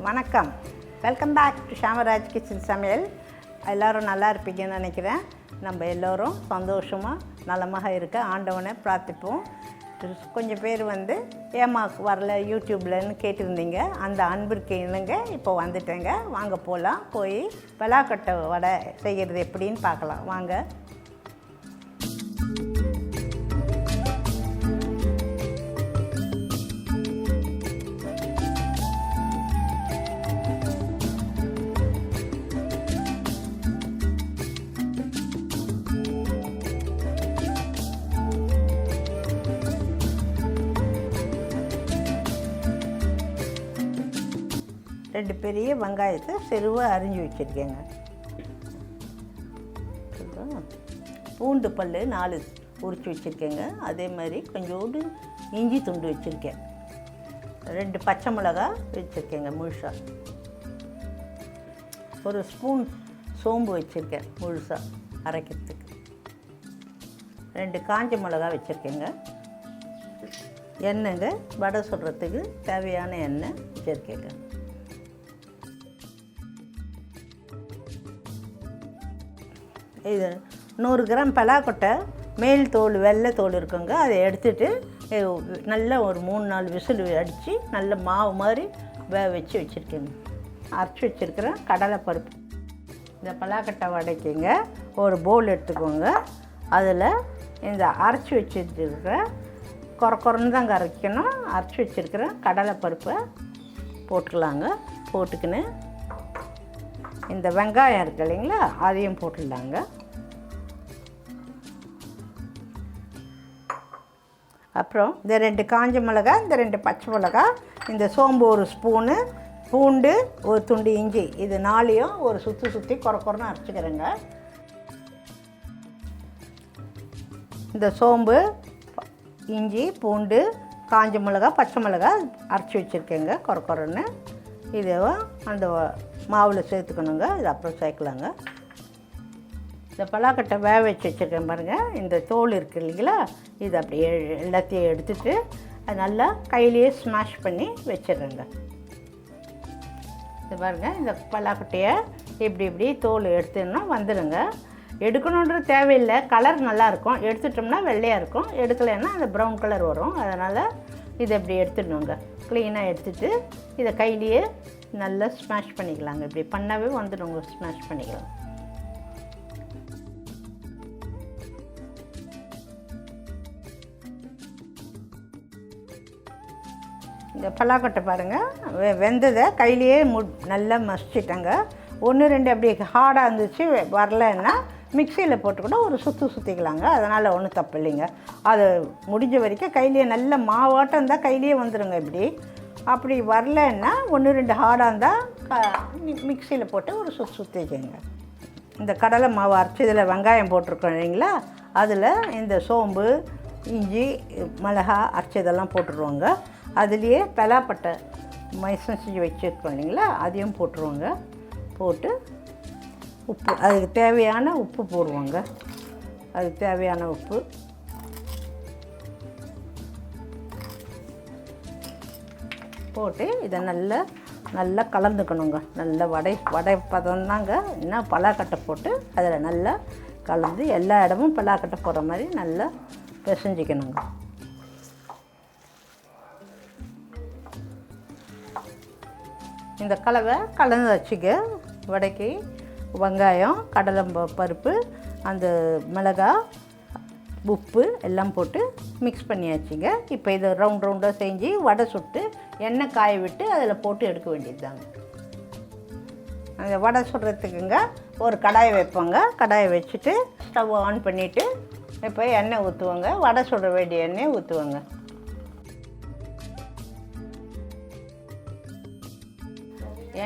வணக்கம். Welcome back to ஷாமராஜ் kitchen சமையல். எல்லோரும் நல்லா இருப்பீங்கன்னு நினைக்கிறேன். நம்ம எல்லோரும் சந்தோஷமாக நலமாக இருக்க ஆண்டவனை பிரார்த்திப்போம். கொஞ்சம் பேர் ஏமா வரல யூடியூப்லன்னு கேட்டிருந்தீங்க. அந்த அன்பிற்கு இணங்க இப்போ வந்துட்டேங்க. வாங்க போகலாம். போய் பலாக்கொட்டை வடை செய்கிறது எப்படின்னு பார்க்கலாம் வாங்க. ரெண்டு பெரிய வெங்காயத்தை செருவாக அரிஞ்சு வச்சுருக்கேங்க. பூண்டு பல் 4 உரித்து வச்சுருக்கேங்க. அதே மாதிரி கொஞ்சோண்டு இஞ்சி துண்டு வச்சுருக்கேன். 2 பச்சை மிளகா வச்சுருக்கேங்க முழுசாக. ஒரு ஸ்பூன் சோம்பு வச்சுருக்கேன் முழுசாக அரைக்கிறதுக்கு. 2 காஞ்ச மிளகா வச்சுருக்கேங்க. எண்ணெய்ங்க வடை சுடுறதுக்கு தேவையான எண்ணெய் வச்சுருக்கேங்க. இது 100 கிராம் பலாக்கொட்டை மேல் தோல் வெள்ளை தோல் இருக்குங்க. அதை எடுத்துகிட்டு நல்லா ஒரு 3-4 விசில் அடித்து நல்ல மாவு மாதிரி வேக வச்சு வச்சுருக்கேங்க. அரைச்சி வச்சுருக்கிறேன் கடலைப்பருப்பு. இந்த பலாக்கொட்டை வடைக்குங்க ஒரு பவுல் எடுத்துக்கோங்க. அதில் இந்த அரைச்சி வச்சுருக்கிற குறன்னு தாங்க அரைக்கணும். அரைச்சி வச்சுருக்கிற கடலைப்பருப்பை போட்டுக்கலாங்க. போட்டுக்கின்னு இந்த வெங்காயம் இருக்குது இல்லைங்களா, அதையும் போட்டுடலாங்க. அப்புறம் இந்த 2 காஞ்ச மிளகா, இந்த 2 பச்சை மிளகா, இந்த சோம்பு ஒரு ஸ்பூனு, பூண்டு ஒரு துண்டு இஞ்சி, இது 4ஐயும் ஒரு சுற்றி குறன்னு அரைச்சிக்கிறேங்க. இந்த சோம்பு, இஞ்சி, பூண்டு, காஞ்ச மிளகா, பச்சை மிளகா அரைச்சி வச்சுருக்கேங்க குறன்னு. இதை அந்த மாவில் சேர்த்துக்கணுங்க. இது அப்புறம் சேர்க்கலாங்க. இந்த பலாக்கொட்டை வேக வச்சு வச்சுருக்கேன் பாருங்கள். இந்த தோல் இருக்குது இல்லைங்களா, இது அப்படியே எல்லாத்தையும் எடுத்துகிட்டு அது நல்லா கையிலேயே ஸ்மாஷ் பண்ணி வச்சிடுறேங்க. இது பாருங்கள், இந்த பலாக்கொட்டையை இப்படி தோல் எடுத்துன்னா வந்துடுங்க. எடுக்கணுன்றது தேவையில்லை, கலர் நல்லாயிருக்கும். எடுத்துட்டோம்னா வெள்ளையாக இருக்கும், எடுக்கலைன்னா அந்த ப்ரௌன் கலர் வரும். அதனால் இதை இப்படி எடுத்துடணுங்க. க்ளீனாக எடுத்துகிட்டு இதை கையிலேயே நல்லா ஸ்மாஷ் பண்ணிக்கலாங்க. இப்படி பண்ணாவே வந்துடுங்க, ஸ்மாஷ் பண்ணிக்கலாம். இந்த பலாக்கொட்டை பாருங்கள், வெந்ததை கையிலேயே நல்லா மசிச்சிட்டேங்க. 1-2 அப்படி ஹார்டாக இருந்துச்சு வரலன்னா மிக்சியில் போட்டு கூட ஒரு சுற்றிக்கலாங்க. அதனால் ஒன்றும் தப்பு இல்லைங்க. அது முடிஞ்ச வரைக்கும் கையிலேயே நல்ல மாவாட்டம் இருந்தால் கையிலேயே வந்துடுங்க. இப்படி அப்படி வரலன்னா 1-2 ஹார்டாக இருந்தால் மிக்சியில் போட்டு ஒரு சுற்றிக்கங்க. இந்த கடலை மாவு அரைச்சி இதில் வெங்காயம் போட்டிருக்கோம் இல்லைங்களா, அதில் இந்த சோம்பு, இஞ்சி, மிளகா அரைச்சதெல்லாம் போட்டுருவோங்க. அதுலேயே பலாப்பட்டை மைசம் செஞ்சு வச்சுருக்கோம் இல்லைங்களா, அதையும் போட்டுருவோங்க. போட்டு உப்பு, அதுக்கு தேவையான உப்பு போடுவோங்க. அதுக்கு தேவையான உப்பு போட்டு இதை நல்லா கலந்துக்கணுங்க. நல்ல வடை பதம் தாங்க. இன்னும் பலாக்கொட்டை போட்டு அதில் நல்லா கலந்து எல்லா இடமும் பலாக்கொட்டை போடுற மாதிரி நல்லா பிசைஞ்சிக்கணுங்க. இந்த கலவை கலந்து வச்சுக்க. வடைக்கு வெங்காயம், கடலை பருப்பு, அந்த மிளகாய், உப்பு எல்லாம் போட்டு மிக்ஸ் பண்ணியாச்சுங்க. இப்போ இதை ரவுண்டாக செஞ்சு வடை சுட்டு எண்ணெய் காய விட்டு அதில் போட்டு எடுக்க வேண்டியது தாங்க. அந்த வடை சுடுறதுக்குங்க ஒரு கடாயை வைப்போங்க. கடாயை வச்சுட்டு ஸ்டவ் ஆன் பண்ணிவிட்டு இப்போ எண்ணெய் ஊற்றுவோங்க. வடை சுட வேண்டிய எண்ணெய் ஊற்றுவோங்க.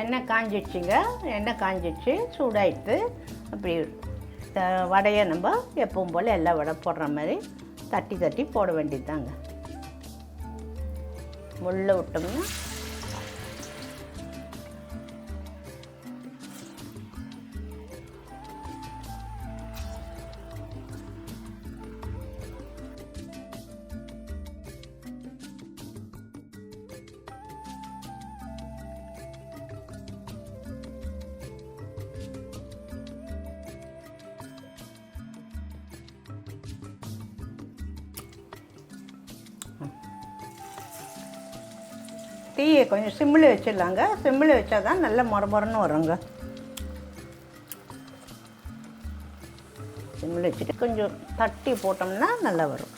எண்ணெய் காஞ்சிடுச்சுங்க. எண்ணெய் காஞ்சிடுச்சு, சூடாயிடுத்து. அப்படி வடையை நம்ம எப்பவும் போல் எல்லா வடை போடுற மாதிரி தட்டி போட வேண்டியது தாங்க. முள்ள விட்டோம்னா தீயை கொஞ்சம் சிம்மில் வச்சிடலாங்க. சிம்மில் வச்சா தான் நல்லா மொரமொரன்னு வருங்க. சிம்மில் வச்சுட்டு கொஞ்சம் தட்டி போட்டோம்னா நல்லா வரும்.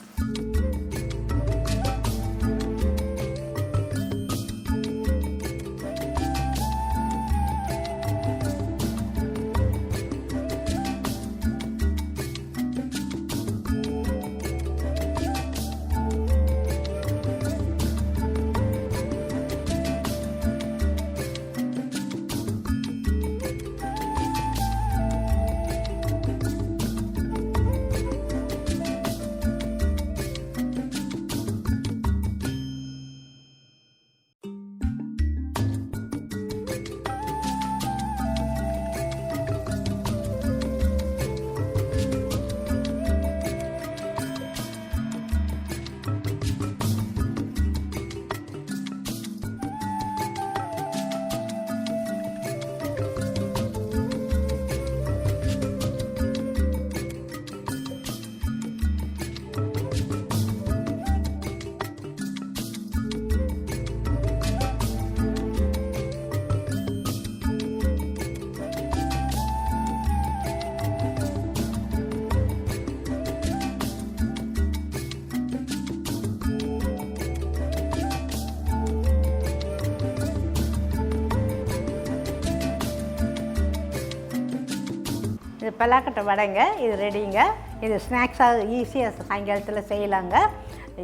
இது பலாக்கொட்டை வடைங்க. இது ரெடிங்க. இது ஸ்நாக்ஸாக ஈஸியாக சாயங்காலத்தில் செய்யலாங்க.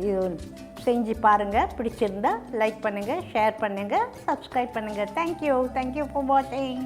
இது செஞ்சு பாருங்கள். பிடிச்சிருந்தா லைக் பண்ணுங்கள், ஷேர் பண்ணுங்கள், சப்ஸ்கிரைப் பண்ணுங்கள். தேங்க்யூ ஃபார் வாட்சிங்.